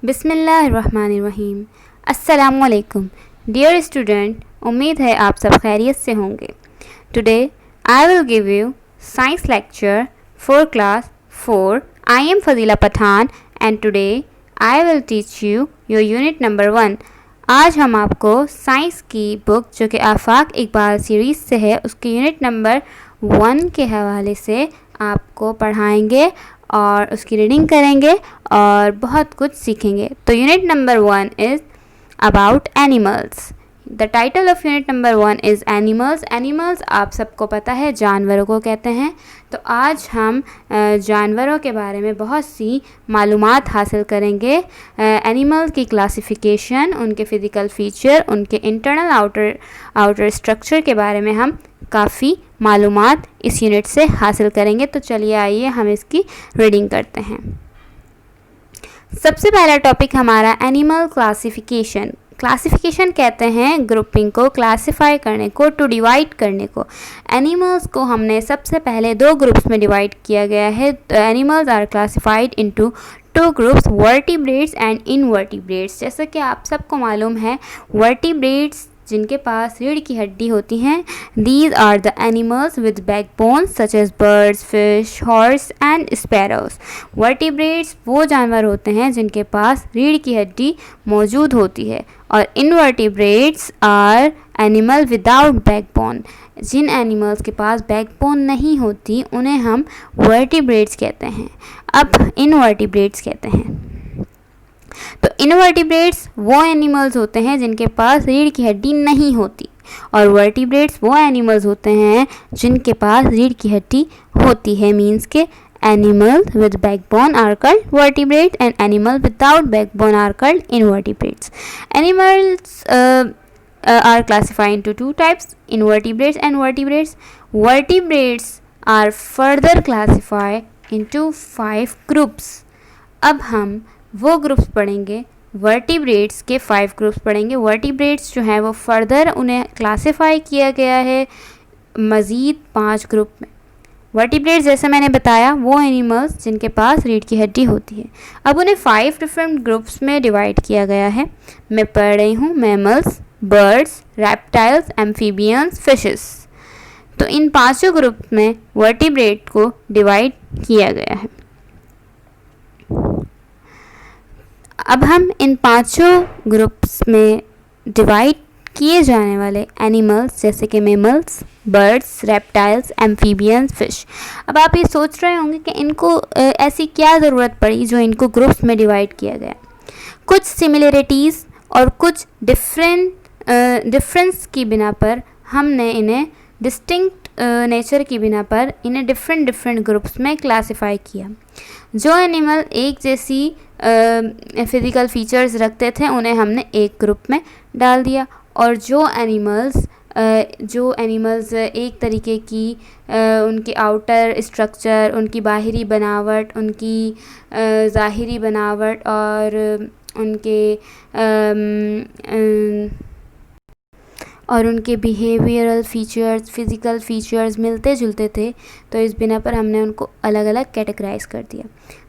बिस्मिल्लाहिर्रहमानिर्रहीम। अस्सलामुअलैकुम dear student, उम्मीद है आप सब खैरियत से होंगे। Today I will give you science lecture for class 4। I am Fazila Pathan and today I will teach you your unit number 1। आज हम आपको साइंस की बुक जो कि आफाक इकबाल सीरीज़ से है उसके यूनिट नंबर 1 के हवाले से आपको पढ़ाएंगे और उसकी रीडिंग करेंगे और बहुत कुछ सीखेंगे। तो unit number 1 is about animals. The title of unit number 1 is animals. Animals आप सबको पता है जानवरों को कहते हैं। तो आज हम जानवरों के बारे में बहुत सी मालूमात हासिल करेंगे। एनिमल की क्लासिफिकेशन, उनके फ़िज़िकल फ़ीचर, उनके इंटरनल आउटर स्ट्रक्चर के बारे में हम काफ़ी मालूमात इस यूनिट से हासिल करेंगे। तो चलिए आइए हम इसकी रीडिंग करते हैं। सबसे पहला टॉपिक हमारा एनिमल क्लासिफिकेशन। क्लासिफिकेशन कहते हैं ग्रुपिंग को, क्लासिफाई करने को, टू डिवाइड करने को। एनिमल्स को हमने सबसे पहले 2 ग्रुप्स में डिवाइड किया गया है। Animals are classified into 2 groups, vertebrates and invertebrates. जैसा कि आप सबको मालूम है, वर्टिब्रेट्स जिनके पास रीढ़ की हड्डी होती हैं, these are the animals with backbones such as birds, fish, horse and sparrows. Vertebrates वो जानवर होते हैं जिनके पास रीढ़ की हड्डी मौजूद होती है। और invertebrates are animal without backbone. जिन एनिमल्स के पास बैकबोन नहीं होती उन्हें हम वर्टिब्रेट्स कहते हैं। अब इनवर्टिब्रेट्स कहते हैं। तो इनवर्टिब्रेट्स वो एनिमल्स होते हैं जिनके पास रीढ़ की हड्डी नहीं होती, और वर्टिब्रेट्स वो एनिमल्स होते हैं जिनके पास रीढ़ की हड्डी होती है। मीन्स के animals with backbone are called vertebrate and animal without backbone are called invertebrates. Animals are classified into 2 types, invertebrates and vertebrates. Vertebrates are further classified into 5 groups. अब हम वो ग्रुप्स पढ़ेंगे, वर्टिब्रेट्स के 5 ग्रुप्स पढ़ेंगे। Vertebrates जो हैं वो further उन्हें क्लासिफाई किया गया है मज़ीद 5 ग्रुप में। वर्टिब्रेट्स जैसे मैंने बताया वो एनिमल्स जिनके पास रीढ़ की हड्डी होती है। अब उन्हें 5 डिफरेंट ग्रुप्स में डिवाइड किया गया है। मैं पढ़ रही हूँ mammals, birds, reptiles, amphibians, fishes. तो इन 5 ग्रुप में वर्टिब्रेट को डिवाइड किया गया है। अब हम इन 5 ग्रुप्स में डिवाइड किए जाने वाले एनिमल्स जैसे कि mammals, birds, reptiles, amphibians, fish. अब आप ये सोच रहे होंगे कि इनको ऐसी क्या ज़रूरत पड़ी जो इनको ग्रुप्स में डिवाइड किया गया। कुछ सिमिलरिटीज़ और कुछ डिफरेंस की बिना पर हमने इन्हें डिस्टिंक्ट नेचर की बिना पर इन्हें डिफरेंट ग्रुप्स में क्लासिफाई किया। जो एनिमल एक जैसी फिज़िकल फीचर्स रखते थे उन्हें हमने एक ग्रुप में डाल दिया, और जो एनिमल्स एक तरीके की उनकी आउटर स्ट्रक्चर, उनकी बाहरी बनावट, उनकी ज़ाहिरी बनावट और उनके बिहेवियरल फीचर्स, फ़िज़िकल फीचर्स मिलते जुलते थे, तो इस बिना पर हमने उनको अलग अलग कैटेगराइज कर दिया।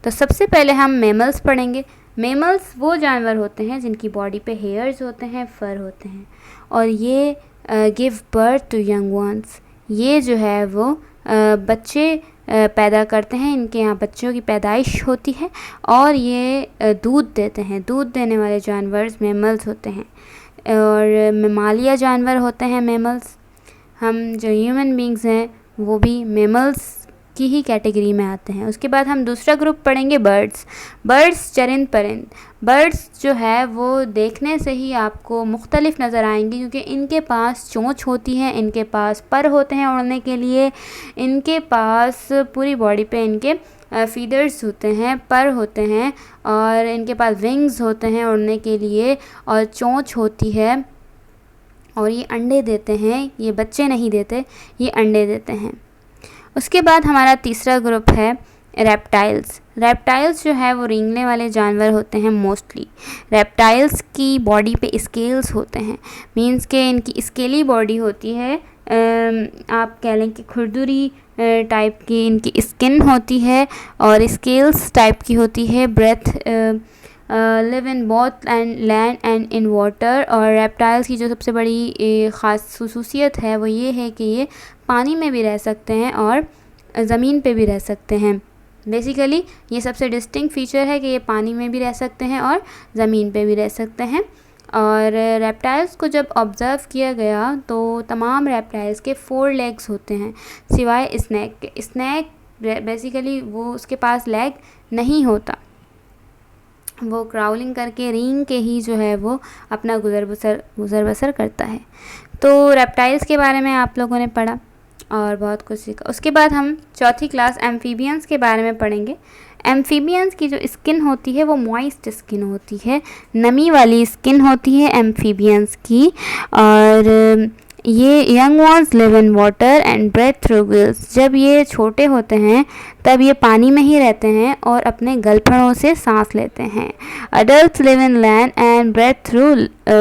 तो सबसे पहले हम मैमल्स पढ़ेंगे। मैमल्स वो जानवर होते हैं जिनकी बॉडी पे हेयर्स होते हैं, फर होते हैं, और ये give birth to young ones. ये जो है वो बच्चे पैदा करते हैं, इनके यहाँ बच्चों की पैदाइश होती है और ये दूध देते हैं। दूध देने वाले जानवर मैमल्स होते हैं। और मेमालिया जानवर होते हैं मैमल्स। हम जो ह्यूमन बींग्स हैं वो भी मैमल्स की ही कैटेगरी में आते हैं। उसके बाद हम दूसरा ग्रुप पढ़ेंगे बर्ड्स। बर्ड्स चरिंद परिंद। बर्ड्स जो है वो देखने से ही आपको मुख्तलिफ नज़र आएंगी क्योंकि इनके पास चोंच होती है, इनके पास पर होते हैं उड़ने के लिए, इनके पास पूरी बॉडी पे इनके फीदर्स होते हैं, पर होते हैं, और इनके पास विंग्स होते हैं उड़ने के लिए, और चोंच होती है, और ये अंडे देते हैं। ये बच्चे नहीं देते, ये अंडे देते हैं। उसके बाद हमारा तीसरा ग्रुप है रेप्टाइल्स। रेप्टाइल्स जो है वो रेंगने वाले जानवर होते हैं मोस्टली। रेप्टाइल्स की बॉडी पे स्केल्स होते हैं, मींस के इनकी स्केली बॉडी होती है। आप कह लें कि खुरदुरी टाइप की इनकी स्किन होती है और स्केल्स टाइप की होती है। Breathe live in both land and in water. और रेप्टाइल्स की जो सबसे बड़ी ख़ास खसूसियत है वो ये है कि ये पानी में भी रह सकते हैं और ज़मीन पे भी रह सकते हैं। बेसिकली ये सबसे डिस्टिंक्ट फीचर है कि ये पानी में भी रह सकते हैं और ज़मीन पे भी रह सकते हैं। और रेप्टाइल्स को जब ऑब्ज़र्व किया गया तो तमाम रेप्टाइल्स के 4 लेग्स होते हैं सिवाय स्नैक के। स्नैक बेसिकली वो उसके पास लेग नहीं होता, वो क्राउलिंग करके रेंग के ही जो है वो अपना गुज़र बसर करता है। तो रेप्टाइल्स के बारे में आप लोगों ने पढ़ा और बहुत कुछ सीखा। उसके बाद हम चौथी क्लास एम्फीबियंस के बारे में पढ़ेंगे। एम्फीबियंस की जो स्किन होती है वो मॉइस्ट स्किन होती है, नमी वाली स्किन होती है एम्फीबियंस की। और ये young ones live in water and breathe through gills. जब ये छोटे होते हैं तब ये पानी में ही रहते हैं और अपने गलफड़ों से सांस लेते हैं। Adult live in land and breathe through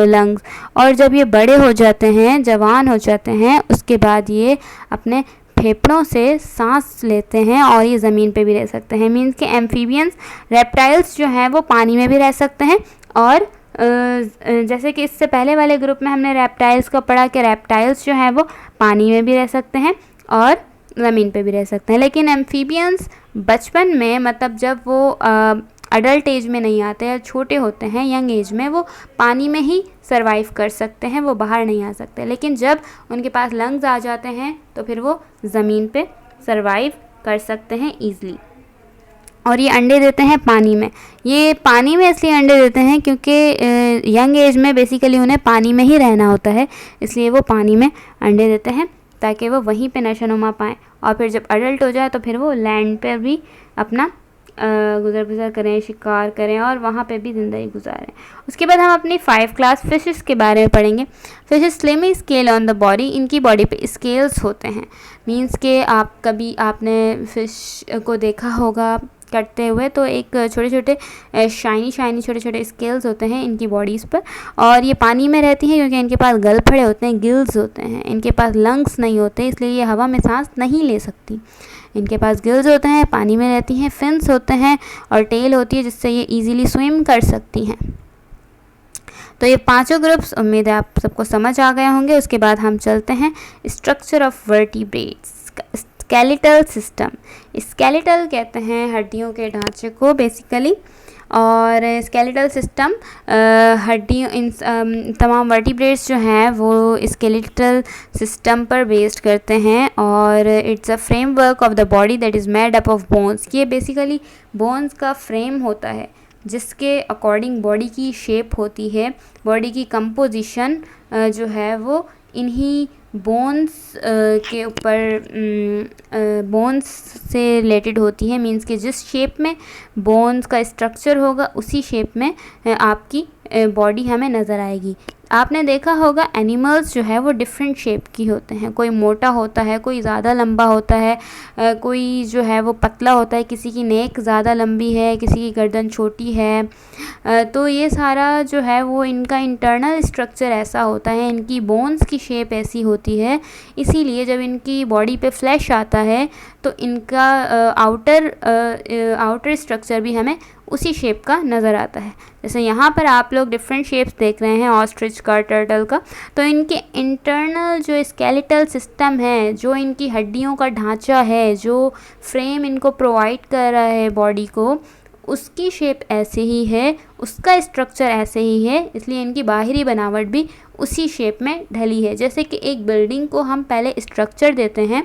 lungs. और जब ये बड़े हो जाते हैं, जवान हो जाते हैं, उसके बाद ये अपने फेफड़ों से सांस लेते हैं और ये ज़मीन पे भी रह सकते हैं। मीन्स के एम्फीबियंस रेप्टाइल्स जो हैं वो पानी में भी रह सकते हैं और जैसे कि इससे पहले वाले ग्रुप में हमने रेप्टाइल्स को पढ़ा कि रेप्टाइल्स जो हैं वो पानी में भी रह सकते हैं और ज़मीन पे भी रह सकते हैं। लेकिन एम्फीबियंस बचपन में, मतलब जब वो अडल्ट एज में नहीं आते या छोटे होते हैं, यंग एज में, वो पानी में ही सरवाइव कर सकते हैं, वो बाहर नहीं आ सकते। लेकिन जब उनके पास लंग्स आ जाते हैं तो फिर वो ज़मीन पे सरवाइव कर सकते हैं ईज़िली। और ये अंडे देते हैं पानी में। ये पानी में इसलिए अंडे देते हैं क्योंकि यंग एज में बेसिकली उन्हें पानी में ही रहना होता है, इसलिए वो पानी में अंडे देते हैं ताकि वो वहीं पे नशोनुमा पाएँ। और फिर जब अडल्ट हो जाए तो फिर वो लैंड पर भी अपना गुज़र बसर करें, शिकार करें और वहाँ पे भी ज़िंदगी गुजारें। उसके बाद हम अपनी 5 क्लास फिशेस के बारे में पढ़ेंगे। Fishes slimy scale on the body. इनकी बॉडी पे स्केल्स होते हैं। मीन्स के आपने फ़िश को देखा होगा कटते हुए, तो एक छोटे छोटे शाइनी छोटे छोटे स्केल्स होते हैं इनकी बॉडीज़ पर। और ये पानी में रहती हैं क्योंकि इनके पास गलफड़े होते हैं, गिल्स होते हैं। इनके पास लंग्स नहीं होते, इसलिए ये हवा में सांस नहीं ले सकती। इनके पास गिल्स होते हैं, पानी में रहती हैं, फिन्स होते हैं और टेल होती है जिससे ये इजीली स्विम कर सकती हैं। तो ये पांचों ग्रुप्स उम्मीद है आप सबको समझ आ गए होंगे। उसके बाद हम चलते हैं structure of vertebrates. Skeletal system, skeletal कहते हैं हड्डियों के ढांचे को बेसिकली। और स्केलेटल सिस्टम हड्डियों, इन तमाम वर्टिब्रेट्स जो हैं वो स्केलेटल सिस्टम पर बेस्ड करते हैं। और it's a framework of the body that is made up of bones. ये बेसिकली बोन्स का फ्रेम होता है जिसके अकॉर्डिंग बॉडी की शेप होती है। बॉडी की कंपोजिशन जो है वो इन्हीं बोन्स के ऊपर बोन्स से रिलेटेड होती है। मींस कि जिस शेप में बोन्स का स्ट्रक्चर होगा उसी शेप में आपकी बॉडी हमें नज़र आएगी। आपने देखा होगा एनिमल्स जो है वो डिफरेंट शेप की होते हैं। कोई मोटा होता है, कोई ज़्यादा लंबा होता है, कोई जो है वो पतला होता है, किसी की नेक ज़्यादा लंबी है, किसी की गर्दन छोटी है। तो ये सारा जो है वो इनका इंटरनल स्ट्रक्चर ऐसा होता है, इनकी बोन्स की शेप ऐसी होती है। इसीलिए जब इनकी बॉडी पे फ्लैश आता है तो इनका आउटर स्ट्रक्चर भी हमें उसी शेप का नज़र आता है। जैसे यहाँ पर आप लोग डिफरेंट शेप्स देख रहे हैं ऑस्ट्रिच का, टर्टल का। तो इनके इंटरनल जो स्केलेटल सिस्टम है, जो इनकी हड्डियों का ढांचा है, जो फ्रेम इनको प्रोवाइड कर रहा है बॉडी को, उसकी शेप ऐसे ही है, उसका स्ट्रक्चर ऐसे ही है। इसलिए इनकी बाहरी बनावट भी उसी शेप में ढली है। जैसे कि एक बिल्डिंग को हम पहले स्ट्रक्चर देते हैं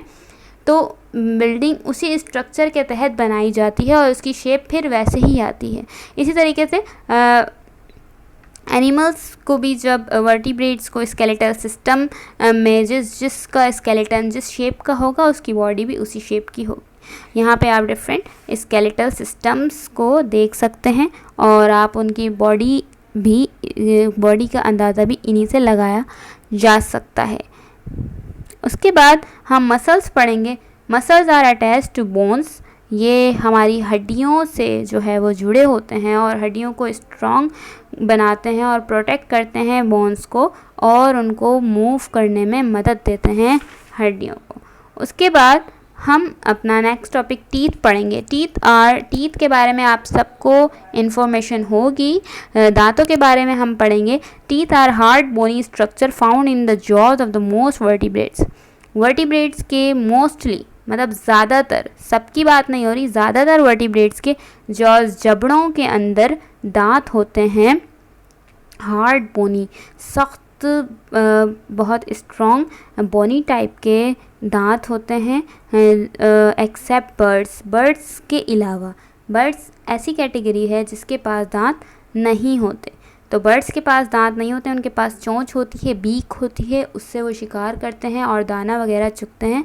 तो बिल्डिंग उसी स्ट्रक्चर के तहत बनाई जाती है और उसकी शेप फिर वैसे ही आती है। इसी तरीके से एनिमल्स को भी जब वर्टिब्रेट्स को स्केलेटल सिस्टम में जिसका स्केलेटन जिस शेप का होगा उसकी बॉडी भी उसी शेप की होगी। यहाँ पे आप डिफरेंट स्केलेटल सिस्टम्स को देख सकते हैं और आप उनकी बॉडी का अंदाज़ा भी इन्हीं से लगाया जा सकता है। उसके बाद हम मसल्स पढ़ेंगे। Muscles are attach to bones. ये हमारी हड्डियों से जो है वो जुड़े होते हैं और हड्डियों को स्ट्रॉन्ग बनाते हैं और प्रोटेक्ट करते हैं बोन्स को, और उनको मूव करने में मदद देते हैं हड्डियों को। उसके बाद हम अपना नेक्स्ट टॉपिक टीथ पढ़ेंगे। टीथ के बारे में आप सबको इन्फॉर्मेशन होगी। दांतों के बारे में हम पढ़ेंगे। Teeth are hard bony structure found in the jaws of the most vertebrates. Vertebrates के मोस्टली मतलब ज़्यादातर, सबकी बात नहीं हो रही, ज़्यादातर वर्टिब्रेट्स के जॉज जबड़ों के अंदर दांत होते हैं। हार्ड बोनी, सख्त, बहुत स्ट्रॉन्ग बोनी टाइप के दांत होते हैं। एक्सेप्ट बर्ड्स के अलावा। बर्ड्स ऐसी कैटेगरी है जिसके पास दांत नहीं होते। तो बर्ड्स के पास दांत नहीं होते, उनके पास चोंच होती है, बीक होती है, उससे वो शिकार करते हैं और दाना वगैरह चुगते हैं।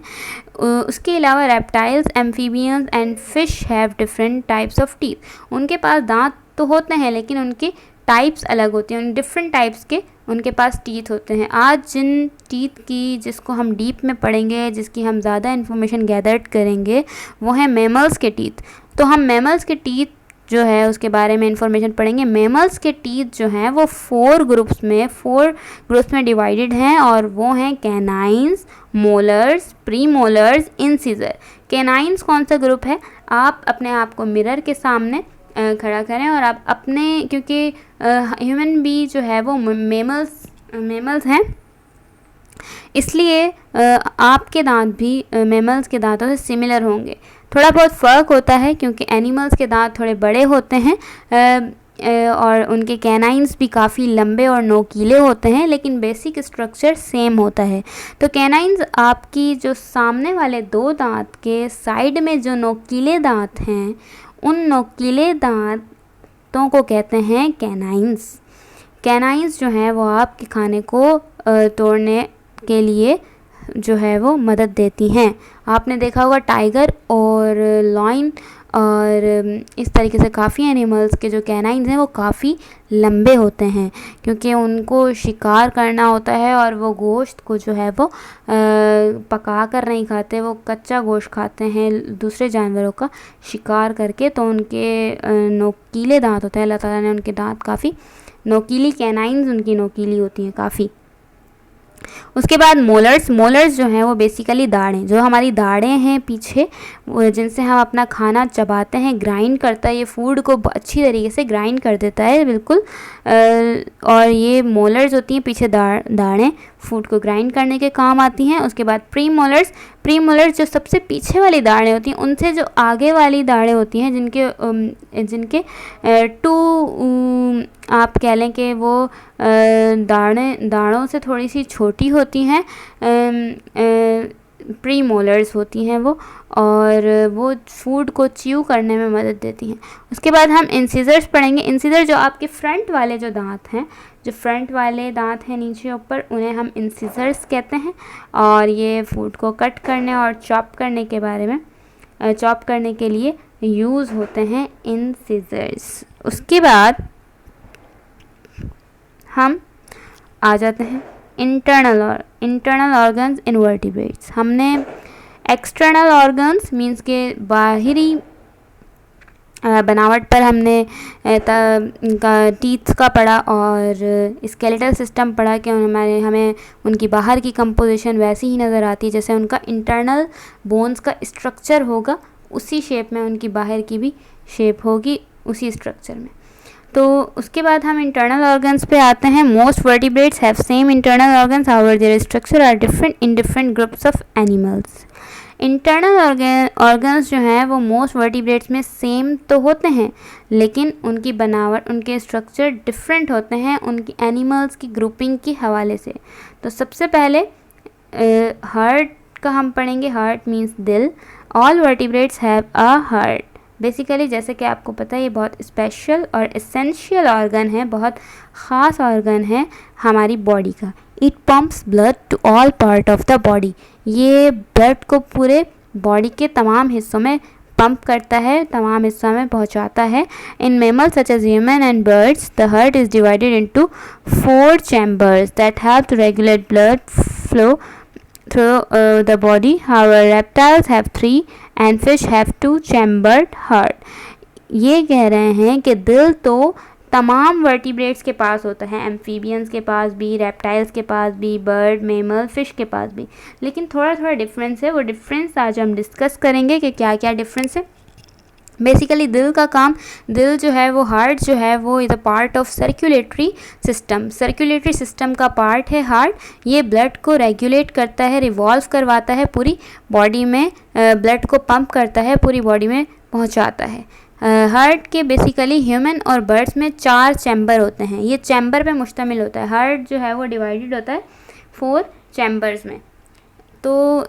उसके अलावा reptiles, amphibians and fish have different types of teeth. उनके पास दांत तो होते हैं लेकिन उनके टाइप्स अलग होती हैं, उन डिफरेंट टाइप्स के उनके पास टीथ होते हैं। आज जिन टीथ की जिसको हम डीप में पढ़ेंगे, जिसकी हम ज़्यादा इन्फॉर्मेशन गैदर करेंगे, वो है मैमल्स के टीथ। तो हम मैमल्स के टीथ जो है उसके बारे में इंफॉर्मेशन पढ़ेंगे। मैमल्स के टीथ जो हैं वो 4 ग्रुप्स में डिवाइडेड हैं और वो हैं canines, molars, pre molars, incisor. Canines कौन सा ग्रुप है? आप अपने आप को मिरर के सामने खड़ा करें और आप अपने, क्योंकि ह्यूमन बी जो है वो मैमल्स हैं, इसलिए आपके दांत भी मैमल्स के दांतों से सिमिलर होंगे। थोड़ा बहुत फ़र्क होता है क्योंकि एनिमल्स के दांत थोड़े बड़े होते हैं और उनके कैनाइंस भी काफ़ी लंबे और नोकीले होते हैं, लेकिन बेसिक स्ट्रक्चर सेम होता है। तो कैनाइंस आपकी जो सामने वाले 2 दांत के साइड में जो नोकीले दांत हैं, उन नोकीले दांतों को कहते हैं कैनाइंस। कैनाइंस जो हैं वो आपके खाने को तोड़ने के लिए जो है वो मदद देती हैं। आपने देखा होगा टाइगर और लॉयन और इस तरीके से काफ़ी एनिमल्स के जो कैनाइंस हैं वो काफ़ी लंबे होते हैं क्योंकि उनको शिकार करना होता है और वो गोश्त को जो है वो पका कर नहीं खाते, वो कच्चा गोश्त खाते हैं दूसरे जानवरों का शिकार करके। तो उनके नोकीले दांत होते हैं, अल्लाह ताला ने उनके दांत काफ़ी नोकीली, कैनाइंस उनकी नोकीली होती हैं काफ़ी। उसके बाद मोलर्स जो हैं वो बेसिकली दाढ़ें, जो हमारी दाढ़ें हैं पीछे, जिनसे हम अपना खाना चबाते हैं, ग्राइंड करता है, ये फूड को अच्छी तरीके से ग्राइंड कर देता है बिल्कुल। और ये मोलर्स होती हैं पीछे दाढ़ें, फूड को ग्राइंड करने के काम आती हैं। उसके बाद प्री मोलर्स जो सबसे पीछे वाली दाढ़ें होती हैं, उनसे जो आगे वाली दाढ़ें होती हैं, जिनके 2 आप कह लें कि वो दाढ़ों से थोड़ी सी छोटी होती हैं, प्री मोलर्स होती हैं वो, और वो फूड को च्यू करने में मदद देती हैं। उसके बाद हम इंसिजर्स पढ़ेंगे। इंसिजर जो आपके फ्रंट वाले जो दांत हैं, जो फ्रंट वाले दांत हैं नीचे ऊपर, उन्हें हम इंसिजर्स कहते हैं और ये फूड को कट करने और चॉप करने के लिए यूज़ होते हैं इंसिजर्स। उसके बाद हम आ जाते हैं इंटरनल ऑर्गन्स इन वर्टिब्रेट्स। हमने एक्सटर्नल ऑर्गन्स मींस के बाहरी बनावट पर हमने टीथ का पढ़ा और स्केलेटल सिस्टम पढ़ा कि हमें उनकी बाहर की कंपोजिशन वैसी ही नज़र आती है जैसे उनका इंटरनल बोन्स का स्ट्रक्चर होगा, उसी शेप में उनकी बाहर की भी शेप होगी, उसी स्ट्रक्चर में। तो उसके बाद हम इंटरनल ऑर्गन्स पे आते हैं। Most vertebrates have same internal organs, however their structure are different in different groups of animals. Internal organs जो हैं वो मोस्ट वर्टिब्रेट्स में सेम तो होते हैं, लेकिन उनकी बनावट, उनके स्ट्रक्चर डिफरेंट होते हैं उनकी एनिमल्स की ग्रुपिंग के हवाले से। तो सबसे पहले हार्ट का हम पढ़ेंगे। हार्ट मीन्स दिल। All vertebrates have a heart. Basically जैसे कि आपको पता है ये बहुत स्पेशल और एसेंशियल ऑर्गन है, बहुत ख़ास ऑर्गन है हमारी बॉडी का। It pumps blood to all part of the body. ये ब्लड को पूरे बॉडी के तमाम हिस्सों में पंप करता है, तमाम हिस्सों में पहुंचाता है। In mammals such as human and birds the heart is divided into 4 chambers that help to regulate blood flow through the body. However, reptiles have 3 and fish have 2 chambered heart. ये कह रहे हैं कि दिल तो तमाम वर्टिब्रेट्स के पास होता है, एम्फीबियंस के पास भी, रेप्टाइल्स के पास भी, बर्ड, मैमल, फिश के पास भी। लेकिन थोड़ा थोड़ा डिफरेंस है, वो डिफरेंस आज हम डिस्कस करेंगे कि क्या क्या डिफरेंस है। बेसिकली दिल का काम, दिल जो है वो, हार्ट जो है वो is a part of circulatory system, circulatory system का पार्ट है हार्ट। ये ब्लड को रेगुलेट करता है, रिवॉल्व करवाता है पूरी बॉडी में, ब्लड को पंप करता है, पूरी बॉडी में पहुंचाता है। हार्ट के बेसिकली ह्यूमन और बर्ड्स में 4 चैम्बर होते हैं, ये चैम्बर पे मुश्तमिल होता है। हार्ट जो है वो डिवाइडेड होता है 4 चैम्बर्स में। तो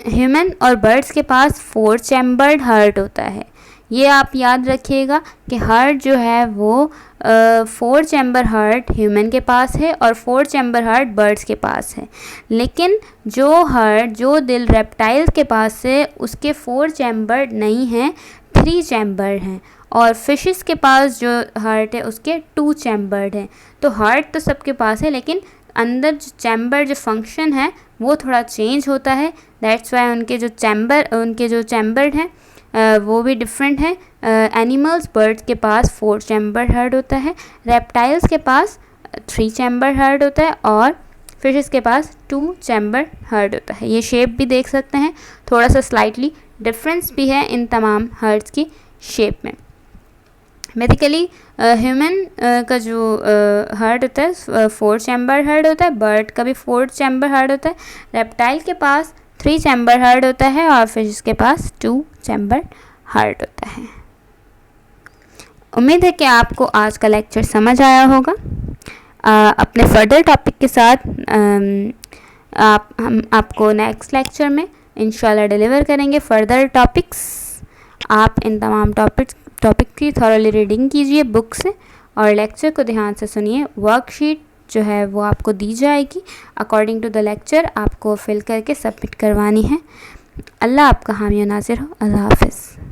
ह्यूमन और बर्ड्स के पास 4 चैम्बर्ड हार्ट होता है। ये आप याद रखिएगा कि हार्ट जो है वो 4 चैम्बर हार्ट ह्यूमन के पास है और 4 चैम्बर हार्ट बर्ड्स के पास है। लेकिन जो दिल रेप्टाइल्स के पास है उसके 4 चैम्बर नहीं हैं, 3 चैम्बर हैं। और फिशेस के पास जो हार्ट है उसके 2 चैम्बर्ड हैं। तो हार्ट तो सबके पास है, लेकिन अंदर जो चैम्बर जो फंक्शन है वो थोड़ा चेंज होता है। दैट्स वाई उनके जो चैम्बर्ड हैं वो भी डिफरेंट है। एनिमल्स, बर्ड्स के पास 4 चैम्बर हार्ट होता है, रेप्टाइल्स के पास 3 चैम्बर हार्ट होता है और फिशेस के पास 2 चैम्बर हार्ट होता है। ये शेप भी देख सकते हैं, थोड़ा सा स्लाइटली डिफरेंस भी है इन तमाम हार्ट्स की शेप में। बेसिकली ह्यूमन का जो हार्ट होता है 4 चैम्बर हार्ट होता है, बर्ड का भी 4 चैम्बर हार्ट होता है, रेप्टाइल के पास 3 चैम्बर हार्ट होता है और फिश के पास 2 चैम्बर हार्ट होता है। उम्मीद है कि आपको आज का लेक्चर समझ आया होगा। अपने फर्दर टॉपिक के साथ हम आपको नेक्स्ट लेक्चर में इंशाल्लाह डिलीवर करेंगे फर्दर टॉपिक्स। आप इन तमाम टॉपिक की थॉरली रीडिंग कीजिए बुक से और लेक्चर को ध्यान से सुनिए। वर्कशीट जो है वो आपको दी जाएगी, अकॉर्डिंग टू द लेक्चर आपको फिल करके सबमिट करवानी है। अल्लाह आपका हामी और नासिर हो। अल्लाह हाफ़िज़।